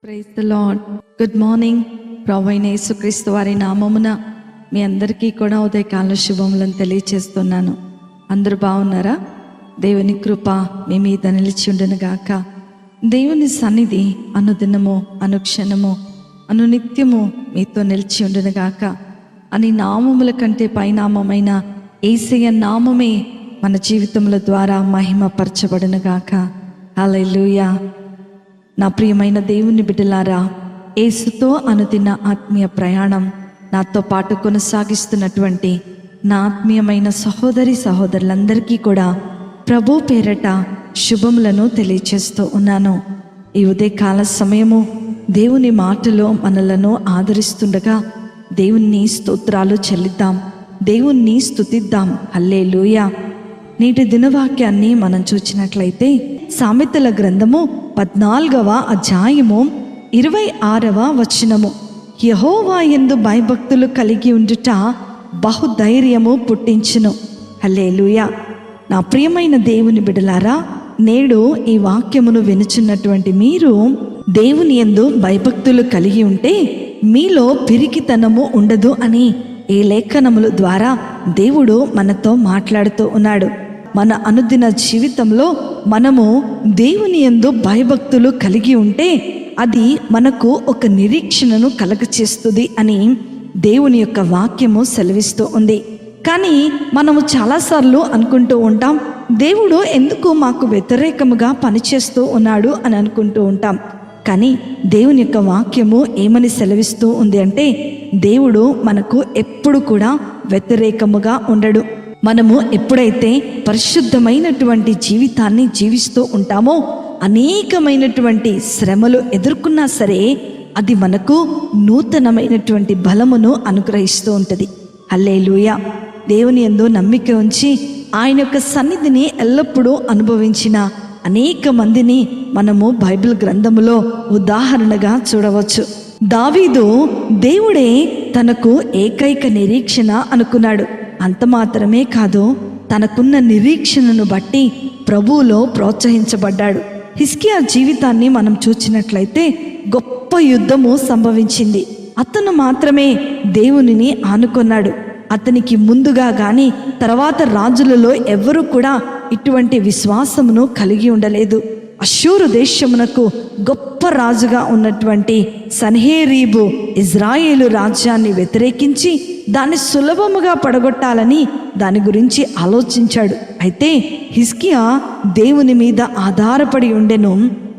Praise the Lord. Good morning. ప్రభువైన యేసుక్రీస్తు వారి నామమున మీ అందరికీ కూడా ఉదయకాల శుభములను తెలియచేస్తున్నాను. అందరూ బాగున్నారా? దేవుని కృప మీ మీద నిలిచి ఉండును గాక. దేవుని సన్నిధి అనుదినము, అనుక్షణము, అనునిత్యము మీతో నిలిచి ఉండును గాక అని నామముల కంటే పైనామమైన యేసయ్య నామమే మన జీవితముల ద్వారా మహిమపరచబడును గాక. హల్లెలూయా. నా ప్రియమైన దేవుని బిడ్డలారా, యేసుతో అనుదిన ఆత్మీయ ప్రయాణం నాతో పాటు కొనసాగిస్తున్నటువంటి నా ఆత్మీయమైన సహోదరి సహోదరులందరికీ కూడా ప్రభు పేరట శుభములను తెలియచేస్తూ ఉన్నాను. ఈ ఉదయకాల సమయము దేవుని మాటలో మనలను ఆదరిస్తుండగా దేవుని స్తోత్రాలు చెల్లిద్దాం, దేవుణ్ణి స్తుతిద్దాం. హల్లెలూయా. నేటి దినవాక్యాన్ని మనం చూచినట్లయితే సామెతల గ్రంథము 14వ అధ్యాయము 26వ వచనము. యెహోవా యందు భయభక్తులు కలిగి ఉండుట బహుధైర్యము పుట్టించును. హల్లెలూయా. నా ప్రియమైన దేవుని బిడ్డలారా, నేడు ఈ వాక్యమును వినుచున్నటువంటి మీరు దేవుని యందు భయభక్తులు కలిగి ఉంటే మీలో పిరికితనము ఉండదు అని ఈ లేఖనముల ద్వారా దేవుడు మనతో మాట్లాడుతూ ఉన్నాడు. మన అనుదిన జీవితంలో మనము దేవుని యందు భయభక్తులు కలిగి ఉంటే అది మనకు ఒక నిరీక్షణను కలగచేస్తుంది అని దేవుని యొక్క వాక్యము సెలవిస్తూ ఉంది. కానీ మనము చాలాసార్లు అనుకుంటూ ఉంటాం, దేవుడు ఎందుకు మాకు వ్యతిరేకముగా పనిచేస్తూ ఉన్నాడు అని అనుకుంటూ ఉంటాం. కానీ దేవుని యొక్క వాక్యము ఏమని సెలవిస్తూ ఉంది అంటే, దేవుడు మనకు ఎప్పుడు కూడా వ్యతిరేకముగా ఉండడు. మనము ఎప్పుడైతే పరిశుద్ధమైనటువంటి జీవితాన్ని జీవిస్తూ ఉంటామో అనేకమైనటువంటి శ్రమలు ఎదుర్కొన్నా సరే అది మనకు నూతనమైనటువంటి బలమును అనుగ్రహిస్తూ ఉంటుంది. హల్లెలూయా. దేవుని యందు నమ్మిక ఉంచి ఆయన యొక్క సన్నిధిని ఎల్లప్పుడూ అనుభవించిన అనేక మందిని మనము బైబిల్ గ్రంథములో ఉదాహరణగా చూడవచ్చు. దావీదు దేవుడే తనకు ఏకైక నిరీక్షణ అనుకున్నాడు. అంత మాత్రమే కాదు, తనకున్న నిరీక్షణను బట్టి ప్రభువులో ప్రోత్సహించబడ్డాడు. హిజ్కియా జీవితాన్ని మనం చూచినట్లయితే గొప్ప యుద్ధము సంభవించింది. అతను మాత్రమే దేవునిని ఆనుకున్నాడు. అతనికి ముందుగా కానీ తర్వాత రాజులలో ఎవరు కూడా ఇటువంటి విశ్వాసమును కలిగి ఉండలేదు. అష్షూరు దేశమునకు గొప్ప రాజుగా ఉన్నటువంటి సన్హెరీబు ఇజ్రాయేలు రాజ్యాన్ని వ్యతిరేకించి దాన్ని సులభముగా పడగొట్టాలని దాని గురించి ఆలోచించాడు. అయితే హిజ్కియా దేవుని మీద ఆధారపడి ఉండెను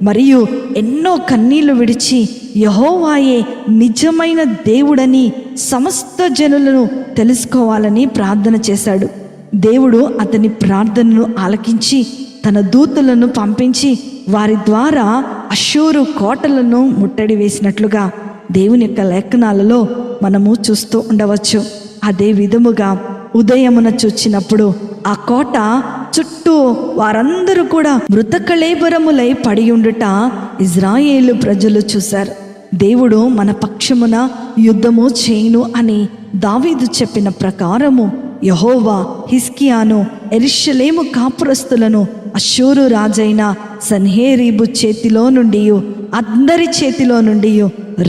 మరియు ఎన్నో కన్నీళ్లు విడిచి యెహోవాయే నిజమైన దేవుడని సమస్త జనులను తెలుసుకోవాలని ప్రార్థన చేశాడు. దేవుడు అతని ప్రార్థనను ఆలకించి తన దూతలను పంపించి వారి ద్వారా అష్షూరు కోటలను ముట్టడి వేసినట్లుగా దేవుని యొక్క లేఖనాలలో మనము చూస్తూ ఉండవచ్చు. అదే విధముగా ఉదయమున చూచినప్పుడు ఆ కోట చుట్టూ వారందరూ కూడా మృతకళేబరములై పడి ఉండుట ఇజ్రాయేలు ప్రజలు చూశారు. దేవుడు మన పక్షమున యుద్ధము చేయును అని దావీదు చెప్పిన ప్రకారము యెహోవా హిజ్కియాను, యెరూషలేము కాపురస్తులను అష్షూరు రాజైన సన్హెరీబు చేతిలో నుండి అందరి చేతిలో నుండి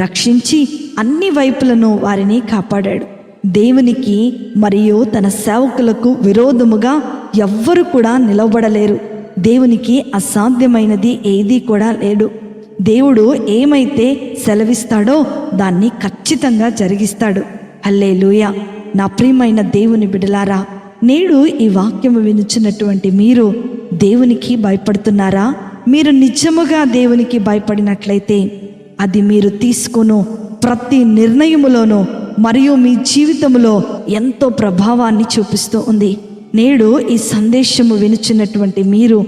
రక్షించి అన్ని వైపులను వారిని కాపాడాడు. దేవునికి మరియు తన సేవకులకు విరోధముగా ఎవ్వరు కూడా నిలవబడలేరు. దేవునికి అసాధ్యమైనది ఏదీ కూడా లేడు. దేవుడు ఏమైతే సెలవిస్తాడో దాన్ని ఖచ్చితంగా జరిగిస్తాడు. హల్లెలూయా. నా ప్రియమైన దేవుని బిడ్డలారా, నేడు ఈ వాక్యము వినుచున్నటువంటి మీరు దేవునికి భయపడుతున్నారా? మీరు నిజముగా దేవునికి భయపడినట్లయితే అది మీరు తీసుకును ప్రతి నిర్ణయములోనూ మరియు మీ జీవితంలో ఎంతో ప్రభావాన్ని చూపిస్తూ ఉంది. నేడు ఈ సందేశము వినుచున్నటువంటి మీరు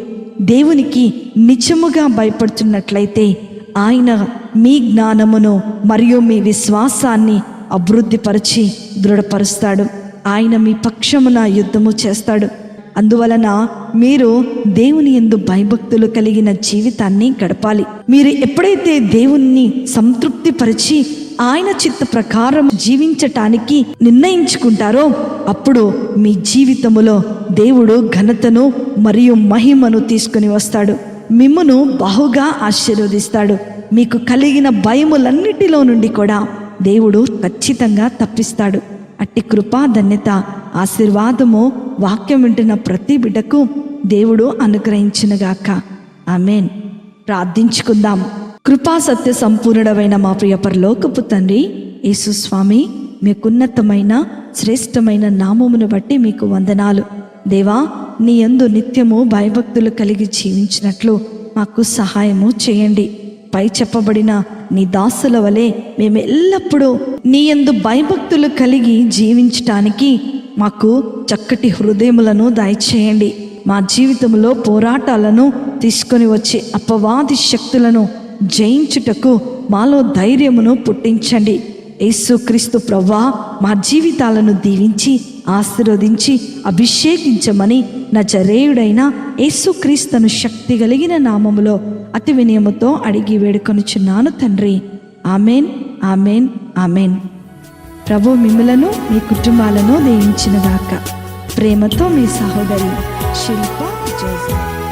దేవునికి నిజముగా భయపడుతున్నట్లయితే ఆయన మీ జ్ఞానమును మరియు మీ విశ్వాసాన్ని అభివృద్ధిపరిచి దృఢపరుస్తాడు. ఆయన మీ పక్షమున యుద్ధము చేస్తాడు. అందువలన మీరు దేవుని యందు భయభక్తులు కలిగిన జీవితాన్ని గడపాలి. మీరు ఎప్పుడైతే దేవుణ్ణి సంతృప్తిపరిచి ఆయన చిత్త ప్రకారం జీవించటానికి నిర్ణయించుకుంటారో అప్పుడు మీ జీవితములో దేవుడు ఘనతను మరియు మహిమను తీసుకుని వస్తాడు. మిమ్మును బహుగా ఆశీర్వదిస్తాడు. మీకు కలిగిన భయములన్నిటిలో నుండి కూడా దేవుడు ఖచ్చితంగా తప్పిస్తాడు. అట్టి కృపా ధన్యత ఆశీర్వాదము వాక్యం వింటున్న ప్రతి బిడ్డకు దేవుడు అనుగ్రహించునుగాక. ఆమేన్. ప్రార్థించుకుందాం. కృపా సత్య సంపూర్ణుడమైన మా ప్రియ పరలోకపు తండ్రి యేసు స్వామి, మీకున్నతమైన శ్రేష్టమైన నామమును బట్టి మీకు వందనాలు. దేవా, నీ యందు నిత్యము భయభక్తులు కలిగి జీవించినట్లు మాకు సహాయము చేయండి. పై చెప్పబడిన నీ దాసుల వలె మేము ఎల్లప్పుడూ నీ యందు భయభక్తులు కలిగి జీవించటానికి మాకు చక్కటి హృదయములను దయచేయండి. మా జీవితంలో పోరాటాలను తీసుకొని వచ్చే అపవాది శక్తులను జయించుటకు మాలో ధైర్యమును పుట్టించండి. యేసుక్రీస్తు ప్రభువా, మా జీవితాలను దీవించి ఆశీర్వదించి అభిషేకించమని నజరేయుడైన యేసుక్రీస్తును శక్తి కలిగిన నామములో అతి వినయముతో అడిగి వేడుకొనుచున్నాను తండ్రి. Amen, amen, amen. ప్రభు మిమ్ములను మీ కుటుంబాలను దీవించునుగాక. ప్రేమతో మీ సహోదరి శిల్ప జోసెఫ్.